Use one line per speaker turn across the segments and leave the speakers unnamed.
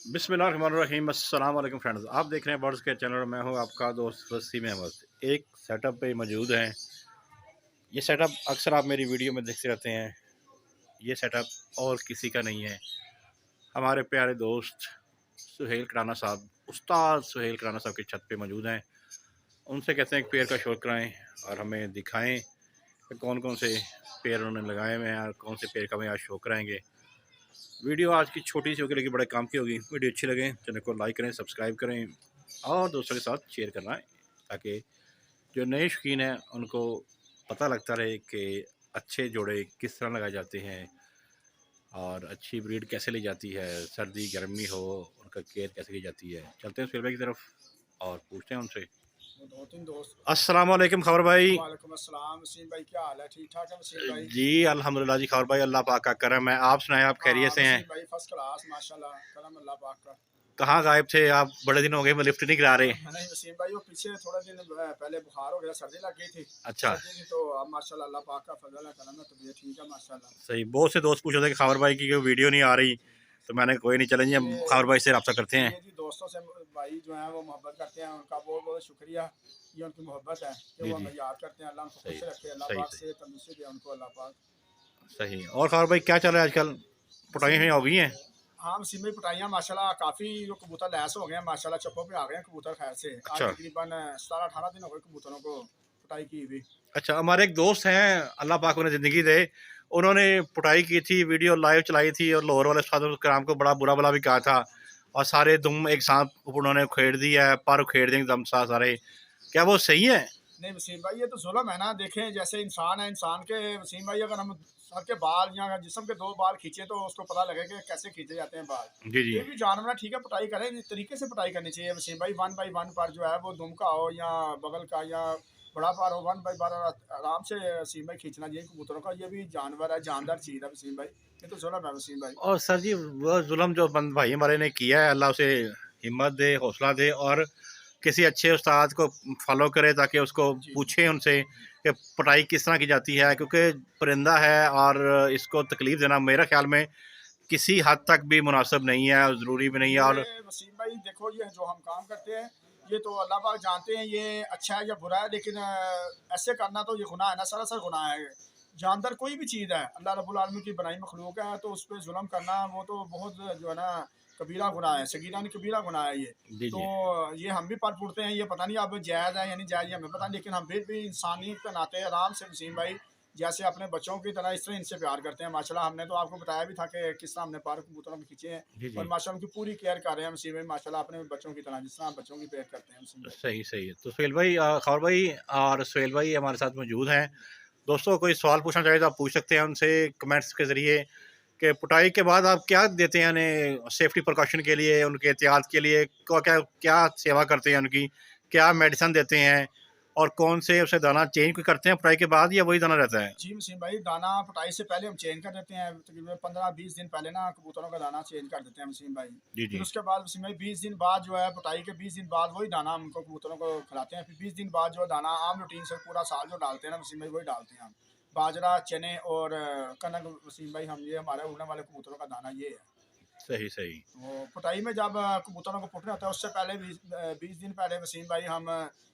बिस्मिल्लाहिर्रहमानिर्रहीम। अस्सलाम वालेकुम फ्रेंड्स, आप देख रहे हैं बर्ड्स के चैनल। मैं हूं आपका दोस्त वसीम अहमद। एक सेटअप पे मौजूद हैं। ये सेटअप अक्सर आप मेरी वीडियो में देखते रहते हैं। ये सेटअप और किसी का नहीं है, हमारे प्यारे दोस्त सुहेल कराना साहब, उस्ताद सुहेल कराना साहब की छत पे मौजूद हैं। उनसे कहते हैं एक पेड़ का शौक कराएँ और हमें दिखाएँ कि कौन कौन से पेड़ उन्होंने लगाए हुए हैं और कौन से पेड़ का हमें आज शौक कराएँगे। वीडियो आज की छोटी सी होगी लेकिन बड़े काम की होगी। वीडियो अच्छी लगे चैनल को लाइक करें, सब्सक्राइब करें और दोस्तों के साथ शेयर करना है, ताकि जो नए शौकीन हैं उनको पता लगता रहे कि अच्छे जोड़े किस तरह लगाए जाते हैं और अच्छी ब्रीड कैसे ली जाती है, सर्दी गर्मी हो उनका केयर कैसे की जाती है। चलते हैं सुहेल भाई की तरफ और पूछते हैं उनसे।
दो तीन दोस्त।
अस्सलाम वालेकुम खबर भाई।
वालेकुम अस्सलाम वसीम भाई, क्या हाल है? ठीक ठाक है वसीम भाई?
जी अल्हम्दुलिल्लाह जी खबर भाई, अल्लाह पाक का करम है। आप सुनाएं, आप खैरियत
हाँ
से हैं?
वसीम भाई फर्स्ट क्लास माशाल्लाह, करम अल्लाह पाक का।
कहाँ गायब थे आप? बड़े दिन हो गए, मैं लिफ्ट नहीं करा रहे।
नहीं वसीम भाई, वो पीछे थोड़ा दिन पहले बुखार हो गया, सर्दी लग गई थी।
अच्छा,
सर्दी थी तो अब माशाल्लाह अल्लाह पाक का फजल है, करम है, तबीयत ठीक है माशाल्लाह।
सही। बहुत से दोस्त पूछ रहे थे कि खबर भाई की कोई वीडियो नहीं आ रही, तो मैंने कोई नहीं, चलें जी हम
ये
खबर भाई से रब्ता करते हैं।
ये जी दोस्तों से भाई जो है वो मोहब्बत करते हैं, उनका बहुत बहुत शुक्रिया। ये उनकी मोहब्बत है कि
जी
वो
जी,
हमें याद करते हैं। अल्लाह उनको
सही
खुश रखे, अल्लाह
सही
पाक
सही
से तंदुरुस्ती दे उनको अल्लाह पाक।
सही। और खबर भाई क्या चल रहा है आजकल?
वसीम
पुटाई हो गई हैं?
हाँ वसीम भाई, पटाइयाँ माशाल्लाह काफ़ी जो कबूतर लैस हो गए हैं माशाल्लाह, चप्पों पे आ गए हैं कबूतर खैर से। आज
अच्छा
तकरीबन 17-18 दिन हो गए कबूतरों को पटाई की हुई।
अच्छा, हमारे एक दोस्त हैं, अल्लाह पाक उन्हें ज़िंदगी दे, उन्होंने पुटाई की थी, वीडियो लाइव चलाई थी और लाहौर वाले उस्ताद कराम को बड़ा बुरा भला भी कहा था और सारे दुम एक साथ उन्होंने उखेड़ दी है, पर उखेड़ देंगे दम सा सारे। क्या वो सही है?
नहीं वसीम भाई, ये तो जुल्म है ना। देखें जैसे इंसान है, इंसान के वसीम भाई अगर हम सर के बाल या जिस्म के 2 बाल खींचे तो उसको पता लगे कि कैसे खींचे जाते हैं बाल।
जी जी
ये भी जानवर है, ठीक है, पटाई करें, इस तरीके से पटाई करनी चाहिए वसीम भाई। 1 बाई 1 पर जो है वो दुम का हो या बगल का या बड़ा पर हो, 1 बाई 1 आराम से वसीम भाई खींचना चाहिए कबूतरों का। ये भी जानवर है, जानदार चीज़ है वसीम भाई। ये तो जुल्म है वसीम भाई।
और सर जी वो जुल्म जो बंद भाई हमारे ने किया है, अल्लाह उसे हिम्मत दे, हौसला दे और किसी अच्छे उस्ताद को फॉलो करे ताकि उसको
जी जी
पूछे उनसे कि पटाई किस तरह की जाती है, क्योंकि परिंदा है और इसको तकलीफ़ देना मेरा ख्याल में किसी हद तक भी मुनासिब नहीं है और ज़रूरी भी नहीं है।
ये
और
वसीम भाई देखो, ये जो हम काम करते हैं ये तो अल्लाह पाक जानते हैं ये अच्छा है या बुरा है, लेकिन ऐसे करना तो ये गुनाह है ना, सरासर गुनाह है। जानदार कोई भी चीज़ है, अल्लाह रब्बुल आलमीन की बनाई मखलूक है, तो उस पर जुल्म करना वो तो बहुत जो है ना कबीरा गुनाह है, सगीरा नहीं कबीरा गुनाह है ये।
जी
तो
जी
ये हम भी पढ़ पुढ़ते हैं, ये पता नहीं अब जायज़ है या नहीं जायज़, ये हमें पता नहीं, लेकिन हम फिर भी इंसानियत के नाते आराम से वसीम भाई जैसे अपने बच्चों की तरह इस तरह इनसे प्यार करते हैं माशाल्लाह। हमने तो आपको बताया भी था कि किस तरह हमने पार कबूतरों में खींचे हैं
जी
और
जी,
माशाल्लाह उनकी पूरी केयर कर रहे हैं वसीम भाई माशाल्लाह, अपने बच्चों की तरह जिस तरह आप बच्चों की केयर करते हैं वसीम भाई।
सही सही है। तो सुहेल भाई, खबर भाई और सुहेल भाई हमारे साथ मौजूद हैं। दोस्तों कोई सवाल पूछना चाहे तो आप पूछ सकते हैं उनसे कमेंट्स के ज़रिए कि पुटाई के बाद आप क्या देते हैं उन्हें सेफ्टी प्रिकॉशन के लिए, उनके एहतियात के लिए क्या क्या क्या सेवा करते हैं उनकी, क्या मेडिसिन देते हैं और कौन से उसे दाना चेंज करते हैं पुटाई के बाद या वही दाना रहता है?
जी वसीम भाई, दाना पटाई से पहले हम चेंज कर देते हैं, तकरीबन 15-20 दिन पहले ना कबूतरों का दाना चेंज कर देते हैं वसीम भाई।
जी
फिर
जी
उसके बाद वसीम भाई 20 दिन बाद जो है पटाई के 20 दिन बाद वही दाना हम उनको कबूतरों को खिलाते हैं। फिर 20 दिन बाद जो दाना आम रूटीन से पूरा साल जो डालते हैं ना वसीम भाई, वही डालते हैं हम। बाजरा, चने और कनक वसीम भाई, हम ये हमारे उड़ने वाले कबूतरों का दाना ये है।
सही सही।
तो पुटाई में जब कबूतरों को पुटना होता है उससे पहले 20 दिन पहले वसीम भाई हम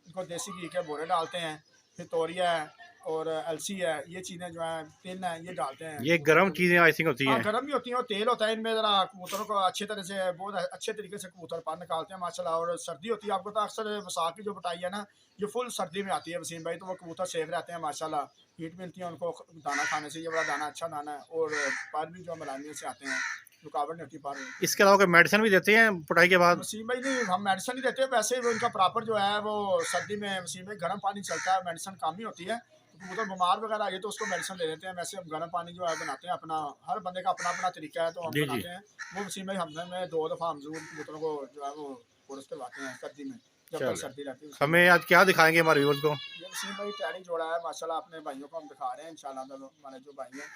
इनको देसी घी के बोरे डालते हैं। फिर तोरिया है और अलसी है, ये चीज़ें जो हैं, तिल है, ये डालते हैं
ये
कबूतरों
गर्म
को।
चीज़ें आई थिंक होती
हाँ
हैं।
गर्म भी होती हैं और तेल होता है इनमें, ज़रा कबूतरों को अच्छे तरह से बहुत अच्छे तरीके से कबूतर पार निकालते हैं माशाल्लाह। और सर्दी होती है, आपको तो अक्सर वसाख की जो पटाई है ना ये फुल सर्दी में आती है वसीम भाई, तो वो कबूतर सेफ रहते हैं माशाल्लाह। हीट मिलती है उनको दाना खाने से, ये बड़ा दाना अच्छा दाना है। और पर भी जो मलानियों से आते हैं, रुकावट नहीं होती पर।
इसके अलावा कोई मेडिसिन भी देते हैं पुटाई के बाद?
वसीम भाई नहीं, हम मेडिसिन नहीं देते, वैसे ही उनका प्रॉपर जो है वो सर्दी में वसीम भाई गर्म पानी चलता है, मेडिसिन कम ही होती है। तो कबूतर बीमार वगैरह आ गए तो उसको मेडिसिन दे देते हैं। वैसे हम गर्म पानी जो है बनाते हैं, अपना हर बंदे का अपना अपना तरीका है, तो हम
जी जी।
बनाते हैं वो वसीम भाई। हमने में 2 दफ़ा हम जरूर कबूतरों को जो है वो कोर्स करवाते हैं सर्दी में, जब तक
चलो,
सर्दी रहती है वसीम
हमें
भाई।
आज क्या दिखाएंगे हमारे व्यूअर्स को?
ये वसीम भाई टैडी जोड़ा है माशाल्लाह, अपने भाइयों को हम दिखा रहे हैं इंशाल्लाह। हमारे जो भाई हैं,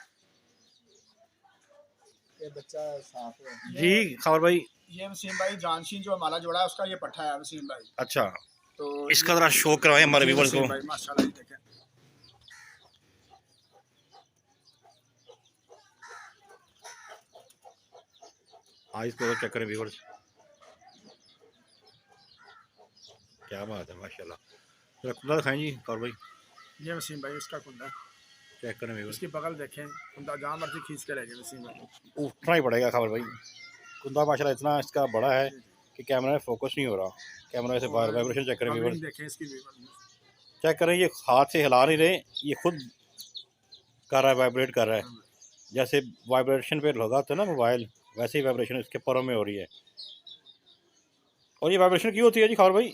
ये बच्चा साफ है
जी खबर भाई।
ये वसीम भाई जानशीन जो हमारा जोड़ा है उसका ये पट्ठा है वसीम भाई।
अच्छा,
तो
इसका
ये
ज़रा शो करवाएं हमारे
जी
व्यूअर्स को।
वसीम भाई माशाल्लाह, ये देखें।
आइस को चेक करें व्यूअर्स। क्या बात है माशाल्लाह। जरा कुंदा दिखाएं जी और भाई,
ये वसीम भाई इसका कुंदा,
चेक करें व्यूअर्स।
इसकी बगल देखें, कुंदा जहाँ मर्जी खींच के रह वसीम भाई।
उठना ही पड़ेगा खबर भाई। कुंदा माशाल्लाह इतना इसका बड़ा है
जी जी।
कि कैमरा में फोकस नहीं हो रहा। कैमरा से बाहर
और
वाइब्रेशन चेक करें
कवरिंग
व्यूअर्स।
देखें इसकी भी।
चेक करें, ये हाथ से हिला नहीं रहे, ये खुद कर रहा है, वाइब्रेट कर रहा है। जैसे वाइब्रेशन पे लगा होता है ना मोबाइल, वैसे ही वाइब्रेशन इसके परों में हो रही है। और ये वाइब्रेशन क्यों होती है जी खबर भाई?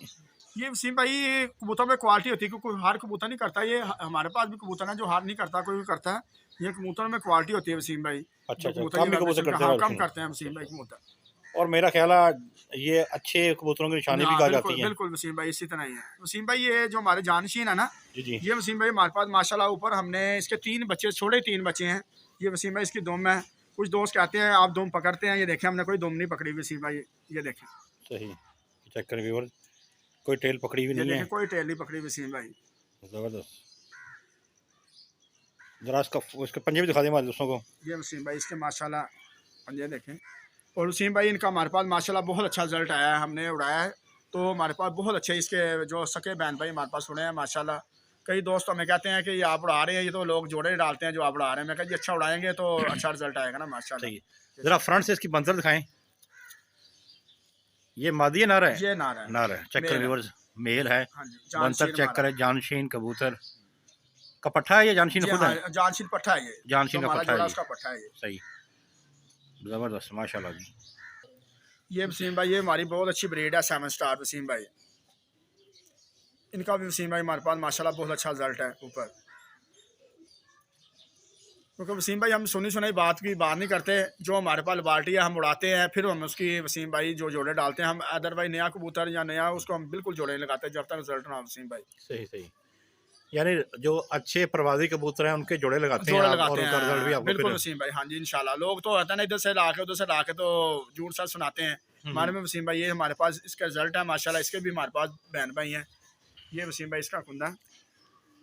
ये वसीम भाई कबूतर में क्वालिटी होती है, क्योंकि हर कबूतर नहीं करता ये। हमारे पास भी कबूतर है जो हार नहीं करता, कोई भी करता है। ये कबूतर में क्वालिटी होती है वसीम भाई।
अच्छा
जो
अच्छा,
कबूतर ये
कम ही कबूतर
वाइब्रेशन का,
करते हैं
हाँ कम
वाइब्रेशन।
करते हैं वसीम भाई कबूतर।
और मेरा ख्याल है ये अच्छे कबूतरों की निशानी भी
हाँ
कहा
बिल्कुल
जाती है।
बिल्कुल वसीम भाई, इसी तरह ही है वसीम भाई। ये जो हमारे जानशीन है ना,
जी जी।
ये वसीम भाई हमारे पास माशाल्लाह ऊपर हमने इसके 3 बच्चे, छोटे 3 बच्चे हैं। ये वसीम भाई इसकी दुम है। कुछ दोस्त कहते हैं आप दुम पकड़ते हैं, ये देखें हमने कोई दुम नहीं पकड़ी वसीम भाई। ये देखें,
सही, चेक करें व्यूअर, कोई टेल पकड़ी हुई
ये
नहीं है।
देखें कोई टेल नहीं पकड़ी वसीम भाई।
ज़बरदस्त। ज़रा इसका उसके पंजे भी दिखा दें हमारे दोस्तों को।
ये वसीम भाई इसके माशाल्लाह पंजे देखें। और वसीम भाई इनका हमारे पास माशाल्लाह बहुत अच्छा रिजल्ट आया है, हमने उड़ाया है तो हमारे पास बहुत अच्छे इसके जो सके बहन भाई हमारे पास उड़े हैं माशाल्लाह। कई दोस्त हमें कहते हैं कि ये आप उड़ा रहे हैं, ये तो लोग जोड़े डालते हैं जो आप उड़ा रहे हैं। मैं कहा जी अच्छा उड़ाएंगे तो अच्छा रिजल्ट आएगा ना
सही है।
माशाल्लाह।
ज़रा फ्रंट से इसकी मंजर दिखाएं। ये मादी है, नर है?
ये नारा है,
नर है। चेक करें
मेल है।
व्यूअर्स, मेल है।
हाँ जी,
बंतर
जानशीन
चेक
हमारा।
करें, जानशीन कबूतर का पट्ठा है या जानशीन
जी
खुद
हाँ,
है?
जानशीन पट्ठा है ये। जो
जानशीन का
हमारा
पट्ठा है
जोड़ा
जी।
उसका पट्ठा है ये।
सही, ज़बरदस्त माशाल्लाह जी।
ये वसीम भाई ये हमारी बहुत अच्छी ब्रीड है 7 स्टार वसीम भाई। इनका भी वसीम भाई हमारे पास माशाल्लाह बहुत अच्छा रिजल्ट है ऊपर। क्योंकि वसीम भाई हम सुनी सुनाई बात की बात नहीं करते। जो हमारे पास लबार्टी है हम उड़ाते हैं, फिर हम उसकी वसीम भाई जो जोड़े डालते हैं। हम अदरवाइज नया कबूतर या नया उसको हम बिल्कुल जोड़े नहीं लगाते जब तक रिजल्ट ना हो वसीम भाई।
सही सही, यानी जो अच्छे प्रवासी कबूतर हैं उनके जोड़े लगाते हैं
जोड़े
आप, और
लगाते
उनका रिजल्ट भी
हैं
आपको
बिल्कुल
फिर।
वसीम भाई। हाँ जी इंशाल्लाह। लोग तो होता है ना इधर से ला के उधर से ला के तो झूठ सच सुनाते हैं। हमारे में वसीम भाई ये हमारे पास इसका रिजल्ट है माशाल्लाह। इसके भी हमारे पास बहन भाई हैं। ये वसीम भाई इसका कुंदा,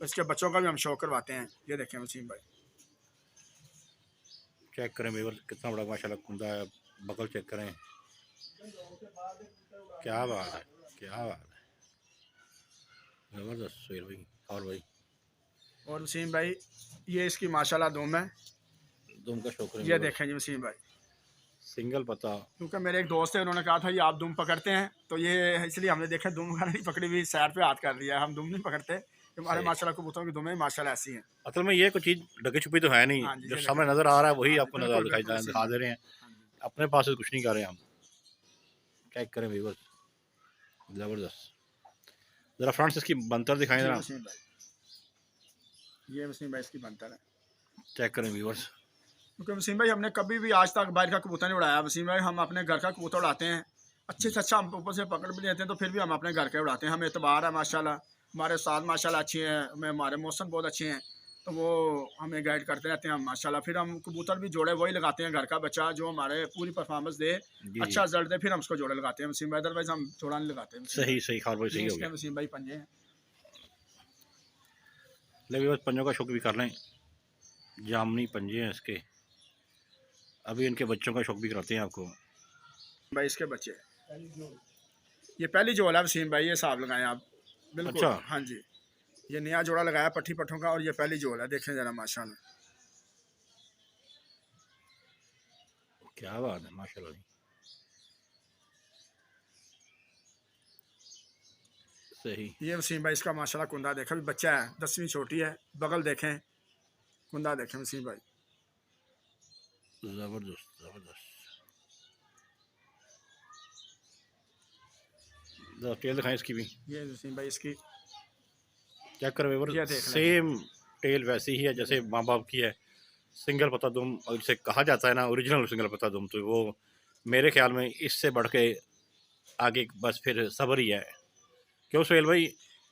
इसके बच्चों का भी हम शो करवाते हैं। ये देखें वसीम भाई,
चेक करें व्यूअर, कितना बड़ा माशाल्लाह कुंदा है। बगल चेक करें, क्या बात है, क्या बात है, ज़बरदस्त सुहेल भाई। और भाई
और वसीम भाई ये इसकी माशाल्लाह दुम है।
दुम का शौक करें
ये
व्यूअर।
देखें जी वसीम भाई।
सिंगल पता।
क्योंकि मेरे एक दोस्त है, उन्होंने कहा था ये आप दुम पकड़ते हैं, तो ये इसलिए हमने देखा दुम वगैरह नहीं पकड़ी हुई, सैर पे हाथ कर दिया। हम दुम नहीं पकड़ते, हमारे
सही,
माशाल्लाह कबूतरों की दुमें माशाल्लाह ऐसी हैं।
असल में ये कोई चीज़ ढकी छुपी तो है नहीं,
हाँ जी
जो
ये
सामने
देखें।
नज़र आ रहा है वही
हाँ जी
आपको नज़र
बिल्कुल
दिखाई
बिल्कुल वसीम
दिखा
भाई।
दे रहे हैं।
हाँ जी
अपने पास से कुछ नहीं कर रहे हैं हम। चेक करें व्यूअर, ज़बरदस्त। ज़रा फ्रंट से इसकी बनतर दिखाएं
जी
ज़रा।
वसीम भाई, ये वसीम भाई इसकी बनतर है।
चेक करें व्यूअर्स।
क्योंकि वसीम भाई हमने कभी भी आज तक बाहर का कबूतर नहीं उड़ाया वसीम भाई। हम अपने घर का कबूतर उड़ाते हैं, अच्छे से अच्छा हम ऊपर से पकड़ भी लेते हैं, तो फिर भी हम अपने घर के उड़ाते हैं। हमें एतबार है माशाल्लाह। हमारे साथ माशाल्लाह अच्छे हैं, हमें हमारे मौसम बहुत अच्छे हैं, तो वो हमें गाइड करते रहते हैं माशाल्लाह। फिर हम कबूतर भी जोड़े वही लगाते हैं घर का बच्चा जो हमारे पूरी परफॉर्मेंस दे,
जी जी,
अच्छा रिजल्ट दे, फिर हम उसको जोड़े लगाते हैं वसीम भाई। अदरवाइज हम जोड़ा नहीं लगाते वसीम
सही
भाई।
सही, खार भाई
ये
सही हो
इसके
गया।
वसीम भाई पंजे हैं।
ले व्यूअर्स, पंजों का शौक भी कर लें। जामनी पंजे हैं इसके। अभी इनके बच्चों का शौक भी कराते हैं आपको।
भाई इसके बच्चे, ये पहली जोड़ा है वसीम भाई, ये हिसाब लगाएं आप।
अच्छा,
बिल्कुल हाँ जी, ये नया जोड़ा लगाया पट्टी पट्टों का, और ये पहली जोड़ा है। देखें जरा माशाल्लाह।
क्या बात है माशाल्लाह जी। सही,
ये वसीम भाई इसका माशाल्लाह कुंदा देखा भी बच्चा है, 10वीं छोटी है। बगल देखें, कुंदा देखें वसीम भाई।
ज़बरदस्त ज़बरदस्त। ज़रा टेल दिखाएं इसकी भी।
ये वसीम भाई इसकी,
चेक करें व्यूअर,
ये देख लें।
सेम टेल वैसी ही है जैसे माँ बाप की है। सिंगल पता दुम, और इसे कहा जाता है ना ओरिजिनल सिंगल पता दुम, तो वो मेरे ख्याल में इससे बढ़ के आगे बस फिर सब्र ही है। क्यों सुहेल भाई?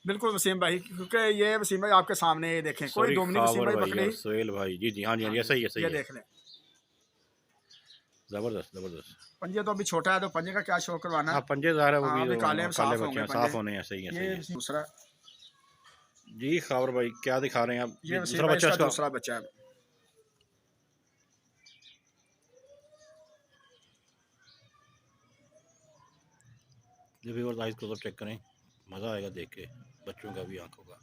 बिल्कुल वसीम भाई, क्योंकि ये वसीम भाई आपके सामने ये देखें, कोई
सॉरी
दुमनी वसीम
खावर
भाई
भाई और
पकड़ी।
सुहेल भाई, जी जी, हाँ जी हाँ
हाँ
जी, ऐसा ही है,
जी
सही
ये
है।
देख लें।
ज़बरदस्त ज़बरदस्त।
पंजे तो अभी छोटा है, तो पंजे का क्या शो करवाना।
हाँ पंजे ज़ाहिर है, वो
हाँ
भी
अभी काले में
काले
साफ
बच्चे
होंगे
हैं,
पंजे।
साफ़ होने हैं, सही है सही
ये
है।
दूसरा,
जी खावर भाई क्या दिखा रहे हैं आप?
ये
ये
वसीम
दूसरा
भाई
बच्चा
इसका
इसका।
दूसरा बच्चा है।
जी व्यूअर्स, आइस को चेक करें, मज़ा आएगा देख के, बच्चों का भी, आंखों का।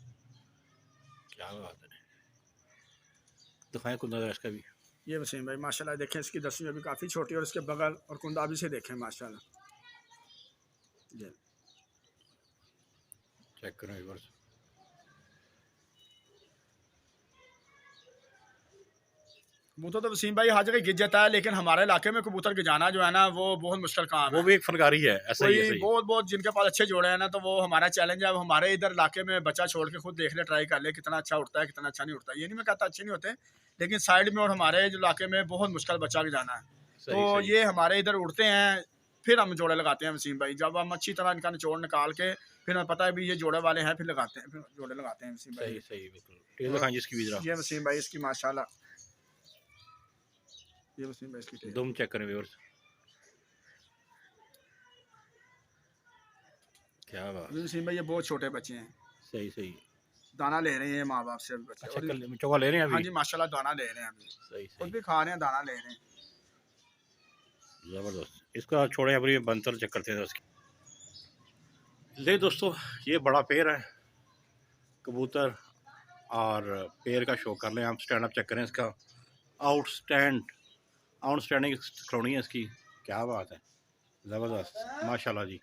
क्या बात है, दिखाएं कुछ नज़र इसका भी।
ये वसीम भाई माशाल्लाह देखें, इसकी दसियाँ भी काफ़ी छोटी और इसके बगल और कुंदा भी से देखें माशाल्लाह। जी
चेक करें व्यूअर्स।
कबूतर तो वसीम भाई हर जगह गिर जाता है, लेकिन हमारे इलाके में कबूतर गिजाना जो है ना वो बहुत मुश्किल काम
वो
है।
भी एक फनकारी है, ऐसा ही
कोई
ऐसा ही।
बहुत बहुत जिनके पास अच्छे जोड़े हैं ना, तो वो हमारा चैलेंज है। अब हमारे इधर इलाके में बच्चा छोड़ के खुद देख ले, ट्राई कर ले कितना अच्छा उड़ता है कितना अच्छा नहीं उड़ता। ये नहीं मैं कहता अच्छे नहीं होते, लेकिन साइड में और हमारे जो इलाके में बहुत मुश्किल बच्चा गिजाना है। तो
सही सही।
ये हमारे इधर उड़ते हैं, फिर हम जोड़े लगाते हैं वसीम भाई। जब हम अच्छी तरह इनका निचोड़ निकाल के फिर हमें पता है भी ये जोड़े वाले हैं, फिर लगाते हैं, फिर जोड़े लगाते हैं वसीम भाई।
सही सही बिल्कुल। टेल
और
दिखाएं जिसकी भी जरा।
ये वसीम भाई इसकी माशाल्लाह, ये वसीम भाई इसकी टेल।
दुम चेक करें व्यूअर्स। क्या बात।
अभी वसीम भाई ये बहुत छोटे बच्चे हैं,
सही सही।
दाना ले रहे हैं माँ बाप से अभी बच्चे।
अच्छा,
और
कल चौका ले रहे हैं
हाँ
अभी।
जी माशाल्लाह दाना ले रहे हैं अभी,
सही
खुद
सही।
भी खा रहे हैं दाना ले रहे हैं।
ज़बरदस्त। इसका छोड़े अभी बंतर चेक करते हैं उसकी। ले दोस्तों, ये बड़ा पेड़ है कबूतर, और पेड़ का शो कर लें आप। स्टैंड अप चेक करें इसका। आउटस्टैंडिंग खिलौनी है इसकी। क्या बात है, ज़बरदस्त माशाल्लाह जी।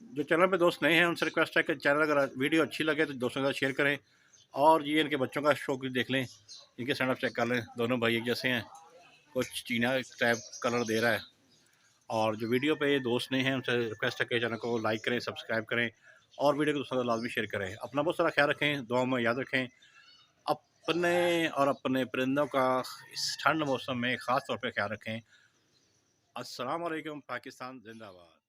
जो चैनल पे दोस्त नए हैं उनसे रिक्वेस्ट है कि चैनल अगर वीडियो अच्छी लगे तो दोस्तों के साथ शेयर करें, और ये इनके बच्चों का शो भी देख लें, इनके स्टैंड अप चेक कर लें। दोनों भाई एक जैसे हैं, कुछ चीना टाइप कलर दे रहा है। और जो वीडियो पे ये दोस्त नए हैं उनसे रिक्वेस्ट है कि चैनल को लाइक करें, सब्सक्राइब करें, और वीडियो को दोस्तों को लाजमी शेयर करें। अपना बहुत सारा ख्याल रखें, दुआ में याद रखें अपने और अपने परिंदों का। इस ठंड मौसम में ख़ास तौर पे ख्याल रखें। अस्सलाम वालेकुम। पाकिस्तान जिंदाबाद।